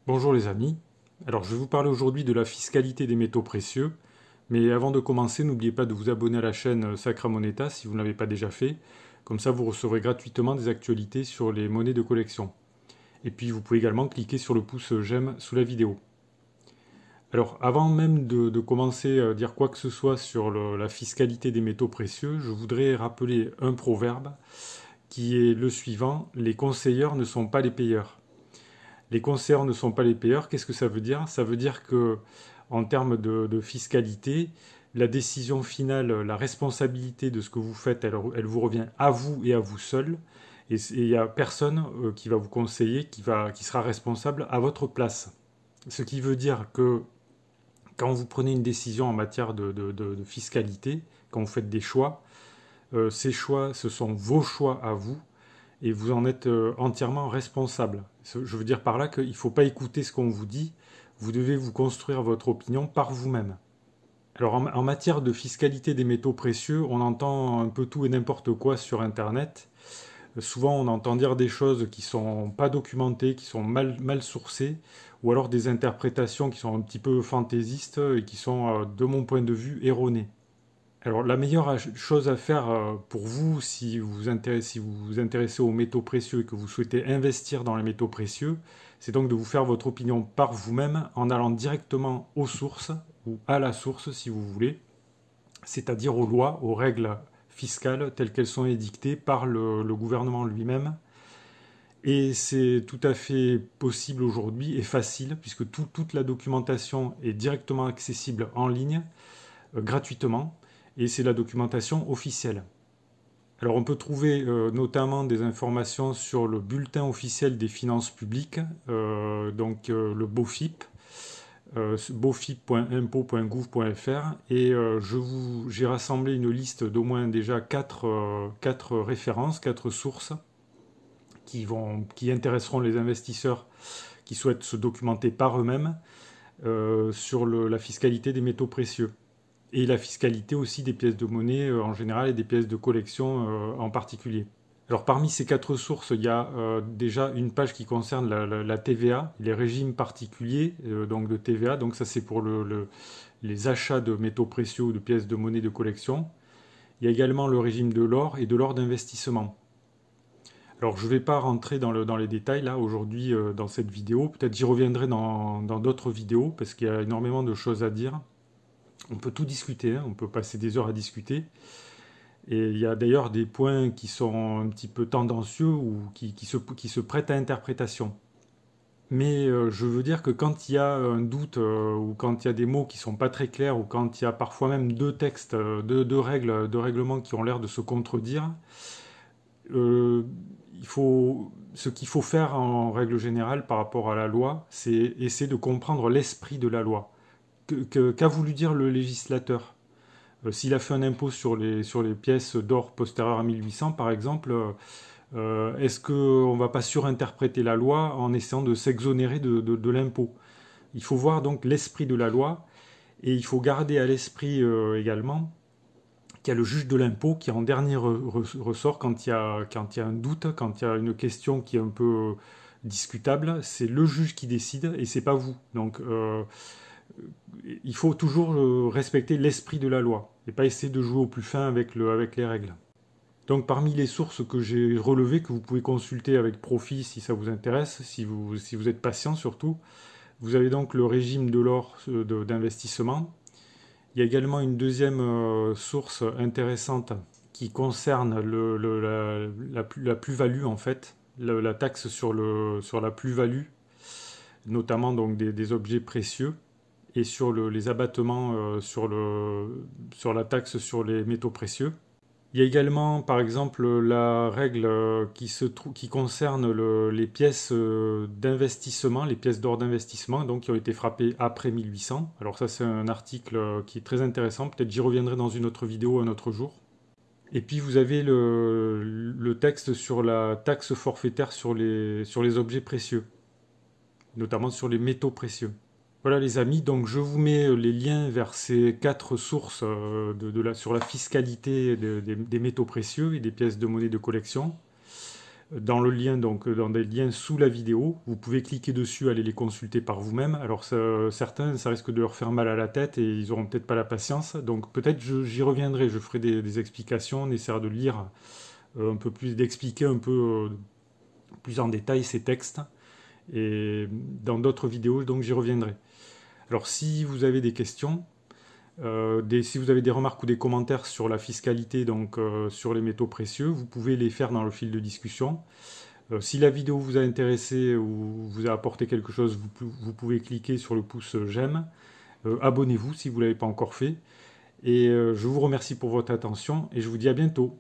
Bonjour les amis, alors je vais vous parler aujourd'hui de la fiscalité des métaux précieux, mais avant de commencer n'oubliez pas de vous abonner à la chaîne Sacra Moneta si vous ne l'avez pas déjà fait, comme ça vous recevrez gratuitement des actualités sur les monnaies de collection. Et puis vous pouvez également cliquer sur le pouce j'aime sous la vidéo. Alors avant même de commencer à dire quoi que ce soit sur la fiscalité des métaux précieux, je voudrais rappeler un proverbe qui est le suivant: les conseilleurs ne sont pas les payeurs. Les conseillers ne sont pas les payeurs. Qu'est-ce que ça veut dire? Ça veut dire que, en termes de fiscalité, la décision finale, la responsabilité de ce que vous faites, elle vous revient à vous et à vous seul. Et il n'y a personne qui va vous conseiller, qui sera responsable à votre place. Ce qui veut dire que quand vous prenez une décision en matière de fiscalité, quand vous faites des choix, ces choix, ce sont vos choix à vous et vous en êtes entièrement responsable. Je veux dire par là qu'il ne faut pas écouter ce qu'on vous dit, vous devez vous construire votre opinion par vous-même. Alors en matière de fiscalité des métaux précieux, on entend un peu tout et n'importe quoi sur Internet. Souvent on entend dire des choses qui ne sont pas documentées, qui sont mal sourcées, ou alors des interprétations qui sont un petit peu fantaisistes et qui sont, de mon point de vue, erronées. Alors la meilleure chose à faire pour vous, si vous vous intéressez aux métaux précieux et que vous souhaitez investir dans les métaux précieux, c'est donc de vous faire votre opinion par vous-même en allant directement aux sources, ou à la source si vous voulez, c'est-à-dire aux lois, aux règles fiscales telles qu'elles sont édictées par le gouvernement lui-même. Et c'est tout à fait possible aujourd'hui et facile, puisque toute la documentation est directement accessible en ligne, gratuitement, et c'est la documentation officielle. Alors on peut trouver notamment des informations sur le bulletin officiel des finances publiques, le BOFIP, bofip.impo.gouv.fr, et j'ai rassemblé une liste d'au moins déjà 4 références, 4 sources qui intéresseront les investisseurs qui souhaitent se documenter par eux-mêmes sur la fiscalité des métaux précieux. Et la fiscalité aussi des pièces de monnaie en général et des pièces de collection en particulier. Alors parmi ces 4 sources, il y a déjà une page qui concerne la TVA, les régimes particuliers donc de TVA. Donc ça c'est pour les achats de métaux précieux ou de pièces de monnaie de collection. Il y a également le régime de l'or et de l'or d'investissement. Alors je ne vais pas rentrer dans les détails là aujourd'hui dans cette vidéo. Peut-être j'y reviendrai dans d'autres vidéos parce qu'il y a énormément de choses à dire. On peut tout discuter, hein, on peut passer des heures à discuter. Et il y a d'ailleurs des points qui sont un petit peu tendancieux ou qui se prêtent à interprétation. Mais je veux dire que quand il y a un doute ou quand il y a des mots qui ne sont pas très clairs ou quand il y a parfois même 2 textes, deux règlements qui ont l'air de se contredire, ce qu'il faut faire en règle générale par rapport à la loi, c'est essayer de comprendre l'esprit de la loi. Qu'a voulu dire le législateur? S'il a fait un impôt sur les pièces d'or postérieures à 1800, par exemple, est-ce qu'on ne va pas surinterpréter la loi en essayant de s'exonérer de l'impôt? Il faut voir donc l'esprit de la loi, et il faut garder à l'esprit également qu'il y a le juge de l'impôt qui en dernier ressort quand il y a un doute, quand il y a une question qui est un peu discutable. C'est le juge qui décide et c'est pas vous. Donc il faut toujours respecter l'esprit de la loi et pas essayer de jouer au plus fin avec les règles. Donc parmi les sources que j'ai relevées, que vous pouvez consulter avec profit si ça vous intéresse, si vous êtes patient surtout, vous avez donc le régime de l'or d'investissement. Il y a également une deuxième source intéressante qui concerne la plus-value en fait, la taxe sur la plus-value, notamment donc des objets précieux, et sur les abattements sur la taxe sur les métaux précieux. Il y a également, par exemple, la règle qui concerne les pièces d'investissement, les pièces d'or d'investissement, donc qui ont été frappées après 1800. Alors ça, c'est un article qui est très intéressant. Peut-être j'y reviendrai dans une autre vidéo un autre jour. Et puis vous avez le texte sur la taxe forfaitaire sur les objets précieux, notamment sur les métaux précieux. Voilà les amis, donc je vous mets les liens vers ces 4 sources sur la fiscalité des métaux précieux et des pièces de monnaie de collection. dans le lien, donc dans des liens sous la vidéo. Vous pouvez cliquer dessus, aller les consulter par vous-même. Alors certains, ça risque de leur faire mal à la tête et ils auront peut-être pas la patience. Donc peut-être j'y reviendrai, je ferai des explications, on essaiera de lire un peu plus, d'expliquer un peu plus en détail ces textes. Et dans d'autres vidéos, donc j'y reviendrai. Alors si vous avez des questions, si vous avez des remarques ou des commentaires sur la fiscalité, donc sur les métaux précieux, vous pouvez les faire dans le fil de discussion. Si la vidéo vous a intéressé ou vous a apporté quelque chose, vous pouvez cliquer sur le pouce j'aime. Abonnez-vous si vous ne l'avez pas encore fait. Et je vous remercie pour votre attention et je vous dis à bientôt.